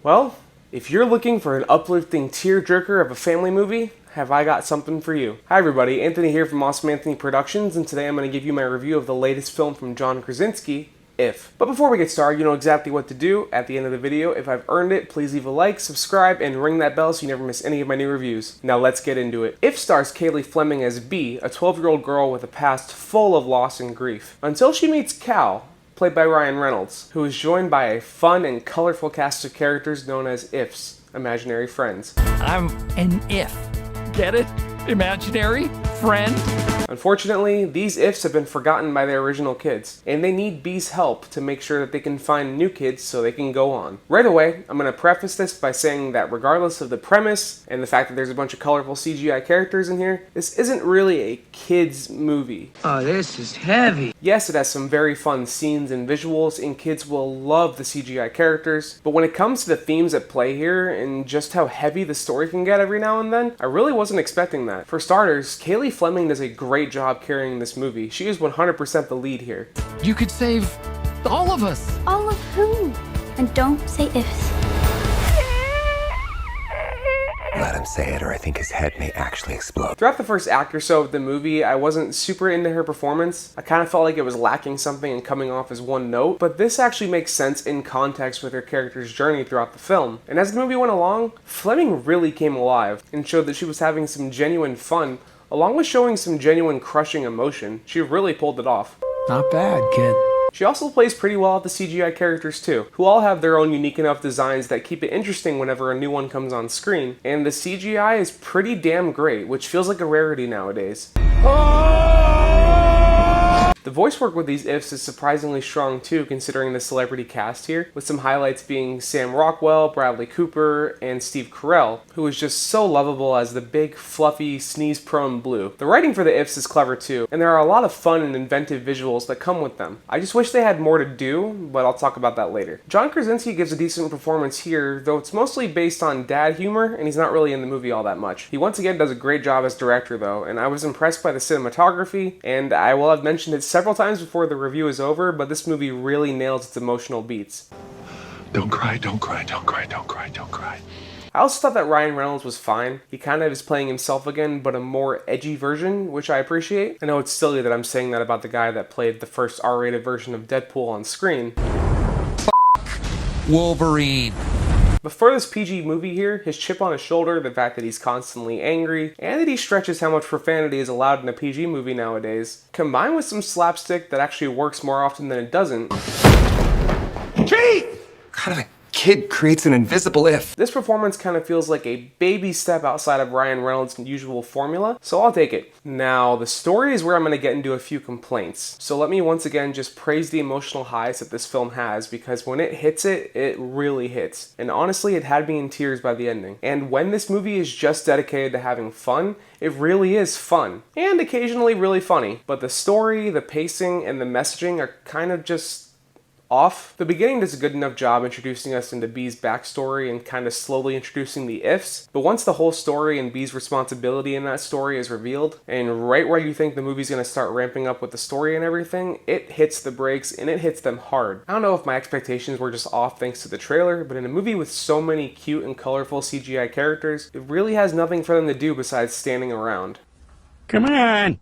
Well, if you're looking for an uplifting tearjerker of a family movie, have I got something for you. Hi everybody, Anthony here from Awesome Anthony Productions, and today I'm going to give you my review of the latest film from John Krasinski, If. But before we get started, you know exactly what to do at the end of the video. If I've earned it, please leave a like, subscribe, and ring that bell so you never miss any of my new reviews. Now let's get into it. If stars Kaylee Fleming as Bee, a 12-year-old girl with a past full of loss and grief, until she meets Cal, played by Ryan Reynolds, who is joined by a fun and colorful cast of characters known as Ifs, imaginary friends. I'm an if. Get it? Imaginary friend? Unfortunately, these Ifs have been forgotten by their original kids, and they need Bee's help to make sure that they can find new kids so they can go on. Right away, I'm going to preface this by saying that regardless of the premise and the fact that there's a bunch of colorful CGI characters in here, this isn't really a kids movie. Oh, this is heavy. Yes, it has some very fun scenes and visuals, and kids will love the CGI characters, but when it comes to the themes at play here and just how heavy the story can get every now and then, I really wasn't expecting that. For starters, Kaylee Fleming does a great job carrying this movie. She is 100% the lead here. You could save all of us. All of whom? And don't say ifs. Let him say it or I think his head may actually explode. Throughout the first act or so of the movie, I wasn't super into her performance. I kind of felt like it was lacking something and coming off as one note, but this actually makes sense in context with her character's journey throughout the film. And as the movie went along, Fleming really came alive and showed that she was having some genuine fun, along with showing some genuine crushing emotion. She really pulled it off. Not bad, kid. She also plays pretty well at the CGI characters too, who all have their own unique enough designs that keep it interesting whenever a new one comes on screen. And the CGI is pretty damn great, which feels like a rarity nowadays. The voice work with these Ifs is surprisingly strong too, considering the celebrity cast here, with some highlights being Sam Rockwell, Bradley Cooper, and Steve Carell, who is just so lovable as the big, fluffy, sneeze-prone Blue. The writing for the Ifs is clever too, and there are a lot of fun and inventive visuals that come with them. I just wish they had more to do, but I'll talk about that later. John Krasinski gives a decent performance here, though it's mostly based on dad humor, and he's not really in the movie all that much. He once again does a great job as director though, and I was impressed by the cinematography, and I will have mentioned it several times before the review is over, but this movie really nails its emotional beats. Don't cry, don't cry, don't cry, don't cry, don't cry. I also thought that Ryan Reynolds was fine. He kind of is playing himself again, but a more edgy version, which I appreciate. I know it's silly that I'm saying that about the guy that played the first R-rated version of Deadpool on screen. Wolverine. But for this PG movie here, his chip on his shoulder, the fact that he's constantly angry, and that he stretches how much profanity is allowed in a PG movie nowadays, combined with some slapstick that actually works more often than it doesn't. What kind of a kid creates an invisible if? This performance kind of feels like a baby step outside of Ryan Reynolds' usual formula, so I'll take it. Now, the story is where I'm going to get into a few complaints. So let me once again just praise the emotional highs that this film has, because when it hits it, it really hits. And honestly, it had me in tears by the ending. And when this movie is just dedicated to having fun, it really is fun. And occasionally really funny. But the story, the pacing, and the messaging are kind of just off. The beginning does a good enough job introducing us into Bee's backstory and kind of slowly introducing the Ifs, but once the whole story and Bee's responsibility in that story is revealed, and right where you think the movie's going to start ramping up with the story and everything, it hits the brakes and it hits them hard. I don't know if my expectations were just off thanks to the trailer, but in a movie with so many cute and colorful CGI characters, it really has nothing for them to do besides standing around. Come on!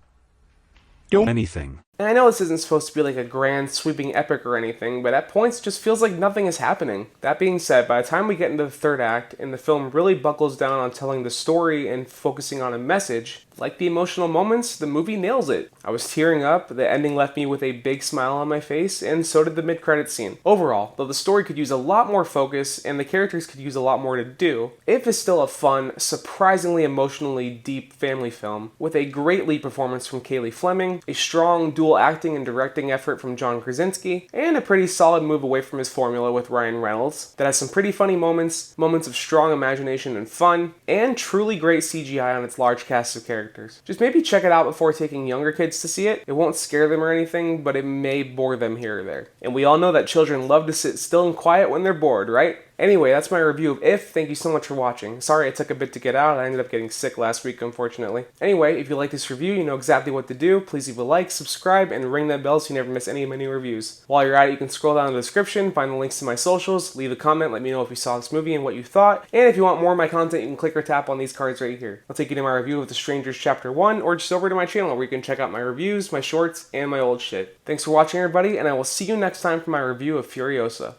Do anything. And I know this isn't supposed to be like a grand sweeping epic or anything, but at points it just feels like nothing is happening. That being said, by the time we get into the third act and the film really buckles down on telling the story and focusing on a message, like the emotional moments, the movie nails it. I was tearing up, the ending left me with a big smile on my face, and so did the mid-credits scene. Overall, though the story could use a lot more focus and the characters could use a lot more to do, If is still a fun, surprisingly emotionally deep family film with a great lead performance from Kaylee Fleming, a strong dual acting and directing effort from John Krasinski, and a pretty solid move away from his formula with Ryan Reynolds that has some pretty funny moments, moments of strong imagination and fun, and truly great CGI on its large cast of characters. Just maybe check it out before taking younger kids to see it. It won't scare them or anything, but it may bore them here or there. And we all know that children love to sit still and quiet when they're bored, right? Anyway, that's my review of If. Thank you so much for watching. Sorry it took a bit to get out. I ended up getting sick last week, unfortunately. Anyway, if you like this review, you know exactly what to do. Please leave a like, subscribe, and ring that bell so you never miss any of my new reviews. While you're at it, you can scroll down in the description, find the links to my socials, leave a comment, let me know if you saw this movie and what you thought. And if you want more of my content, you can click or tap on these cards right here. I'll take you to my review of The Strangers Chapter 1, or just over to my channel where you can check out my reviews, my shorts, and my old shit. Thanks for watching, everybody, and I will see you next time for my review of Furiosa.